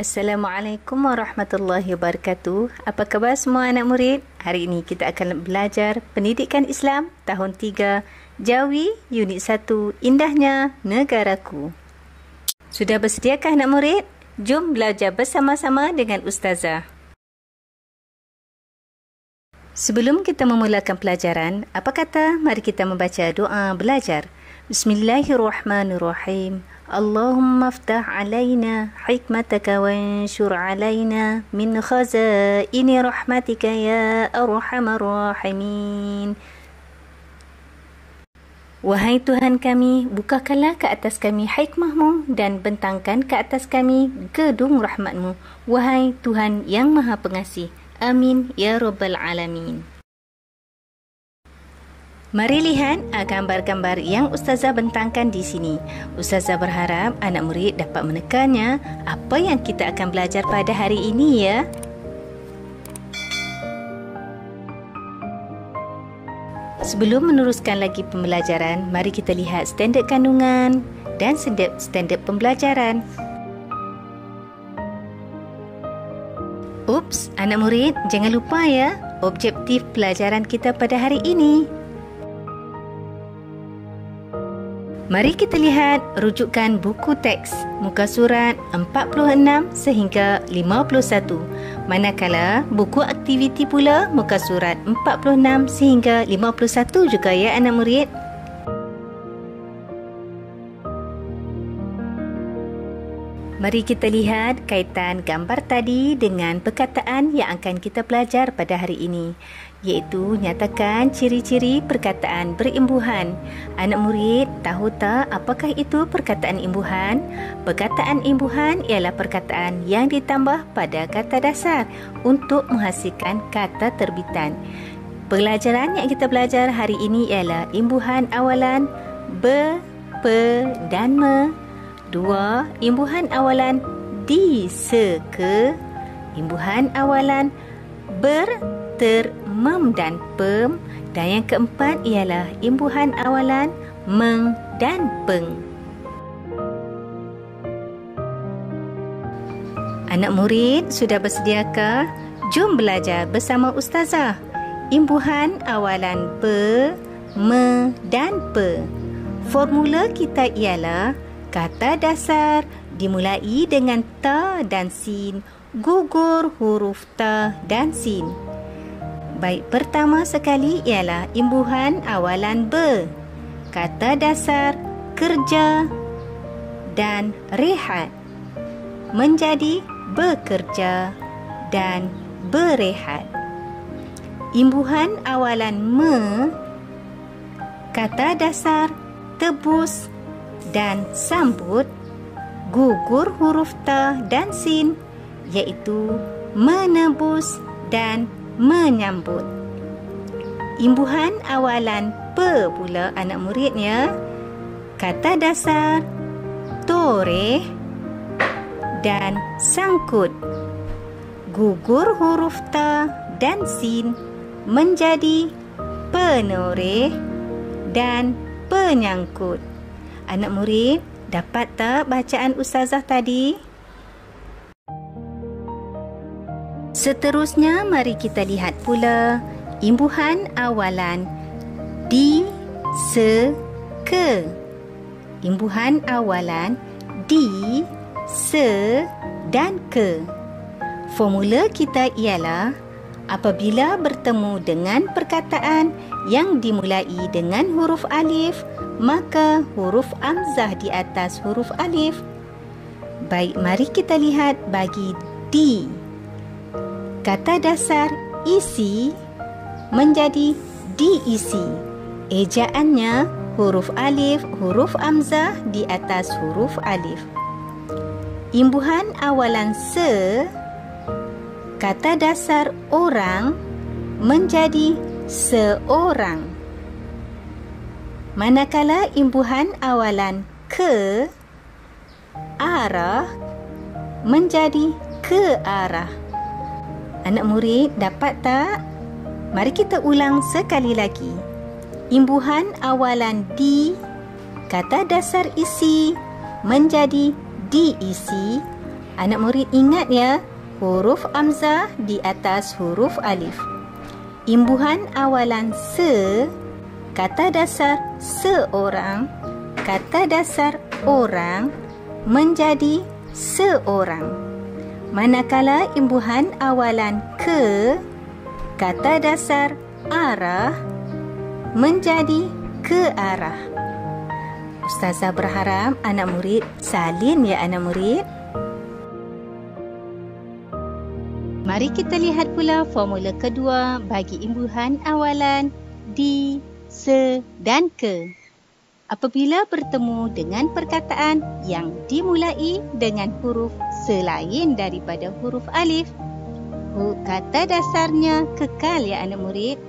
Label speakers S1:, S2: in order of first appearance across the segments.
S1: Assalamualaikum warahmatullahi wabarakatuh. Apa khabar semua anak murid? Hari ini kita akan belajar Pendidikan Islam tahun 3, Jawi, Unit 1, Indahnya Negaraku. Sudah bersediakah anak murid? Jom belajar bersama-sama dengan Ustazah. Sebelum kita memulakan pelajaran, apa kata mari kita membaca doa belajar. Bismillahirrahmanirrahim. Allahumma aftah alaina hikmataka wanshur alaina min khazaini rahmatika ya arhamar rahimin. Wahai Tuhan kami, bukakanlah ke atas kami hikmahmu dan bentangkan ke atas kami gedung rahmatmu. Wahai Tuhan yang Maha Pengasih. Amin ya Rabbal Alamin. Mari lihat gambar-gambar yang Ustazah bentangkan di sini. Ustazah berharap anak murid dapat menekannya apa yang kita akan belajar pada hari ini ya. Sebelum meneruskan lagi pembelajaran, mari kita lihat standard kandungan dan standard pembelajaran. Ups, anak murid, jangan lupa ya objektif pelajaran kita pada hari ini. Mari kita lihat rujukan buku teks muka surat 46 sehingga 51. Manakala buku aktiviti pula muka surat 46 sehingga 51 juga ya anak murid. Mari kita lihat kaitan gambar tadi dengan perkataan yang akan kita belajar pada hari ini, iaitu nyatakan ciri-ciri perkataan berimbuhan. Anak murid tahu tak apakah itu perkataan imbuhan? Perkataan imbuhan ialah perkataan yang ditambah pada kata dasar untuk menghasilkan kata terbitan. Pelajaran yang kita belajar hari ini ialah imbuhan awalan be, pe dan me. 2. Imbuhan awalan di, se, ke. Imbuhan awalan ber, ter, mem dan pem. Dan yang keempat ialah imbuhan awalan meng dan peng. Anak murid sudah bersediakah? Jom belajar bersama Ustazah. Imbuhan awalan be, me dan pe. Formula kita ialah kata dasar dimulai dengan ta dan sin, gugur huruf ta dan sin. Baik, pertama sekali ialah imbuhan awalan be. Kata dasar kerja dan rehat menjadi bekerja dan berehat. Imbuhan awalan me. Kata dasar tebus dan sambut, gugur huruf ta dan sin, iaitu menebus dan menyambut. Imbuhan awalan pe pula anak muridnya. Kata dasar toreh dan sangkut, gugur huruf ta dan sin menjadi penoreh dan penyangkut. Anak murid, dapat tak bacaan Ustazah tadi? Seterusnya, mari kita lihat pula imbuhan awalan di, se, ke. Imbuhan awalan di, se dan ke. Formula kita ialah apabila bertemu dengan perkataan yang dimulai dengan huruf alif, maka huruf hamzah di atas huruf alif. Baik, mari kita lihat bagi di. Kata dasar isi menjadi diisi. Ejaannya huruf alif, huruf hamzah di atas huruf alif. Imbuhan awalan se. Kata dasar orang menjadi seorang. Manakala imbuhan awalan ke, arah menjadi ke arah. Anak murid dapat tak? Mari kita ulang sekali lagi. Imbuhan awalan di, kata dasar isi menjadi diisi. Anak murid ingat ya, huruf hamzah di atas huruf alif. Imbuhan awalan se, kata dasar seorang, kata dasar orang menjadi seorang. Manakala imbuhan awalan ke, kata dasar arah menjadi ke arah. Ustazah berharap anak murid salin ya anak murid. Mari kita lihat pula formula kedua bagi imbuhan awalan di, se dan ke. Apabila bertemu dengan perkataan yang dimulai dengan huruf selain daripada huruf alif, kata dasarnya kekal ya anak murid.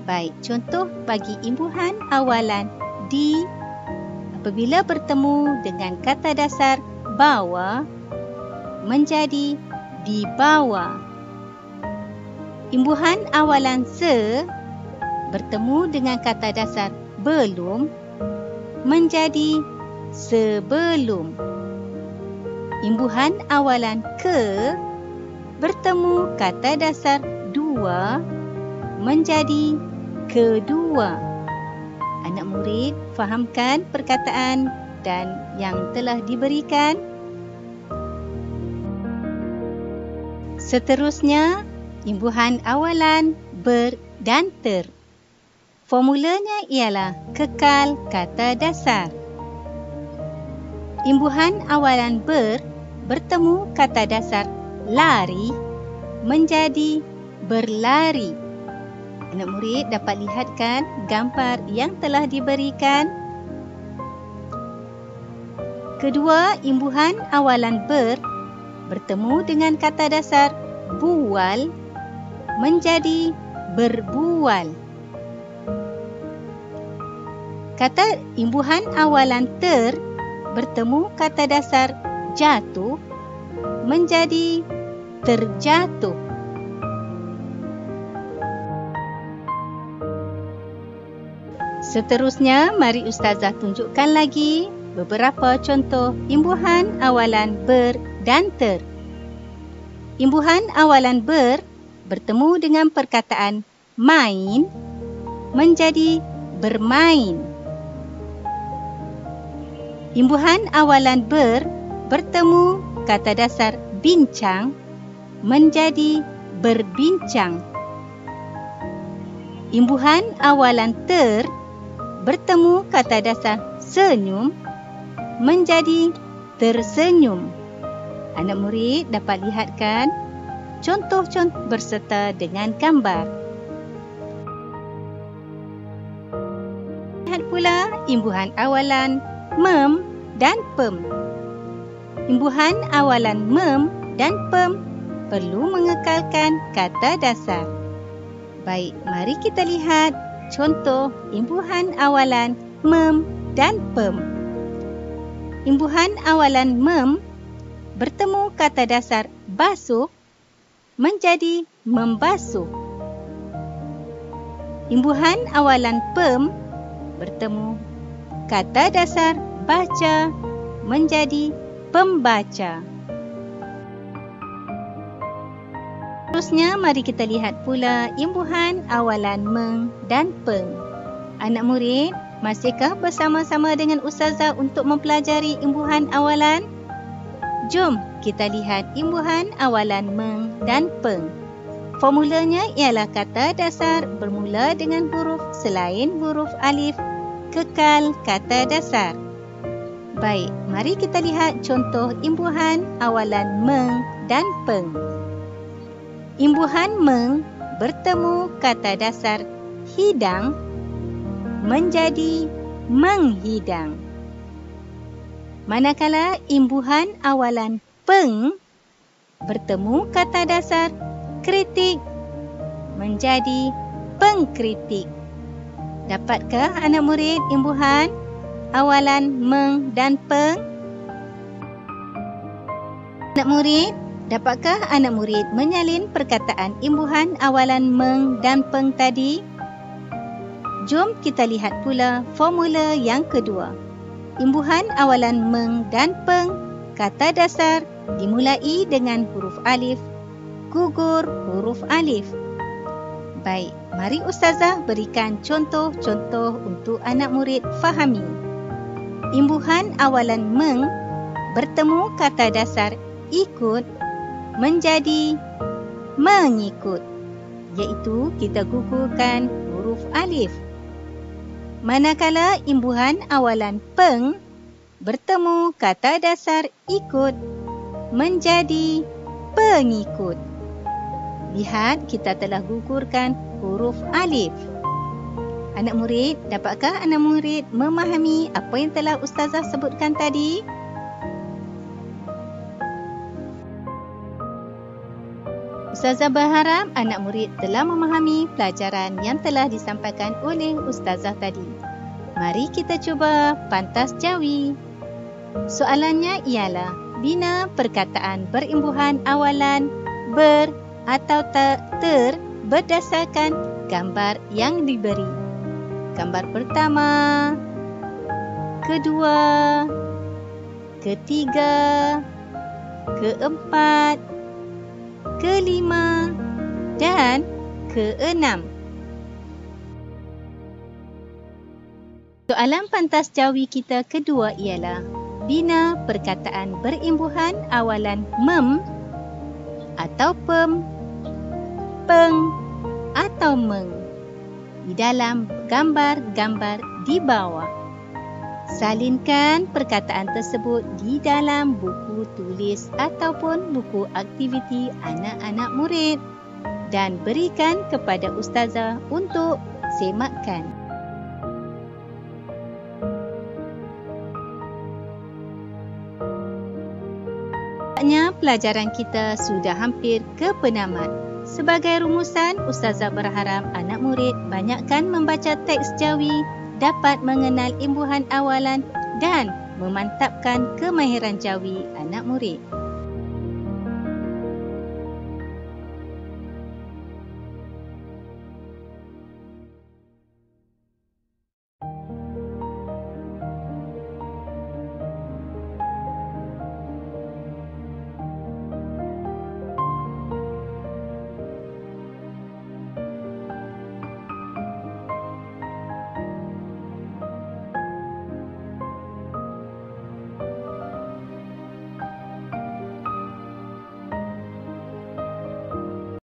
S1: Baik, contoh bagi imbuhan awalan di, apabila bertemu dengan kata dasar bawa menjadi di bawah. Imbuhan awalan se bertemu dengan kata dasar belum menjadi sebelum. Imbuhan awalan ke bertemu kata dasar dua menjadi kedua. Anak murid fahamkan perkataan dan yang telah diberikan. Seterusnya, imbuhan awalan ber dan ter. Formulanya ialah kekal kata dasar. Imbuhan awalan ber bertemu kata dasar lari menjadi berlari. Anak murid dapat lihatkan gambar yang telah diberikan. Kedua, imbuhan awalan ber bertemu dengan kata dasar bual menjadi berbual. Kata imbuhan awalan ter bertemu kata dasar jatuh menjadi terjatuh. Seterusnya, mari Ustazah tunjukkan lagi beberapa contoh imbuhan awalan ber dan ter. Imbuhan awalan ber bertemu dengan perkataan main menjadi bermain. Imbuhan awalan ber bertemu kata dasar bincang menjadi berbincang. Imbuhan awalan ter bertemu kata dasar senyum menjadi tersenyum. Anak murid dapat lihatkan contoh-contoh berserta dengan gambar. Lihat pula imbuhan awalan mem dan pem. Imbuhan awalan mem dan pem perlu mengekalkan kata dasar. Baik, mari kita lihat contoh imbuhan awalan mem dan pem. Imbuhan awalan mem bertemu kata dasar basuh menjadi membasuh. Imbuhan awalan pem bertemu kata dasar baca menjadi pembaca. Terusnya, mari kita lihat pula imbuhan awalan meng dan peng. Anak murid, masihkah bersama-sama dengan Ustazah untuk mempelajari imbuhan awalan? Jom kita lihat imbuhan awalan meng dan peng. Formulanya ialah kata dasar bermula dengan huruf selain huruf alif, kekal kata dasar. Baik, mari kita lihat contoh imbuhan awalan meng dan peng. Imbuhan meng bertemu kata dasar hidang menjadi menghidang. Manakala imbuhan awalan peng bertemu kata dasar kritik menjadi pengkritik. Dapatkah anak murid imbuhan awalan meng dan peng? Anak murid, dapatkah anak murid menyalin perkataan imbuhan awalan meng dan peng tadi? Jom kita lihat pula formula yang kedua. Imbuhan awalan meng dan peng, kata dasar Dimulai dengan huruf alif, gugur huruf alif. Baik, mari Ustazah berikan contoh-contoh untuk anak murid fahami. Imbuhan awalan meng bertemu kata dasar ikut menjadi mengikut, iaitu kita gugurkan huruf alif. Manakala imbuhan awalan peng bertemu kata dasar ikut menjadi pengikut. Lihat, kita telah gugurkan huruf alif. Anak murid, dapatkah anak murid memahami apa yang telah Ustazah sebutkan tadi? Ustazah berharap anak murid telah memahami pelajaran yang telah disampaikan oleh Ustazah tadi. Mari kita cuba pantas jawi. Soalannya ialah, bina perkataan berimbuhan awalan ber atau ter berdasarkan gambar yang diberi. Gambar pertama, kedua, ketiga, keempat, kelima dan keenam. Soalan pantas jawi kita kedua ialah, bina perkataan berimbuhan awalan mem atau pem, peng atau meng di dalam gambar-gambar di bawah. Salinkan perkataan tersebut di dalam buku tulis ataupun buku aktiviti anak-anak murid dan berikan kepada Ustazah untuk semakkan. Pelajaran kita sudah hampir ke penamat. Sebagai rumusan, Ustazah berharap anak murid banyakkan membaca teks jawi, dapat mengenal imbuhan awalan dan memantapkan kemahiran jawi anak murid.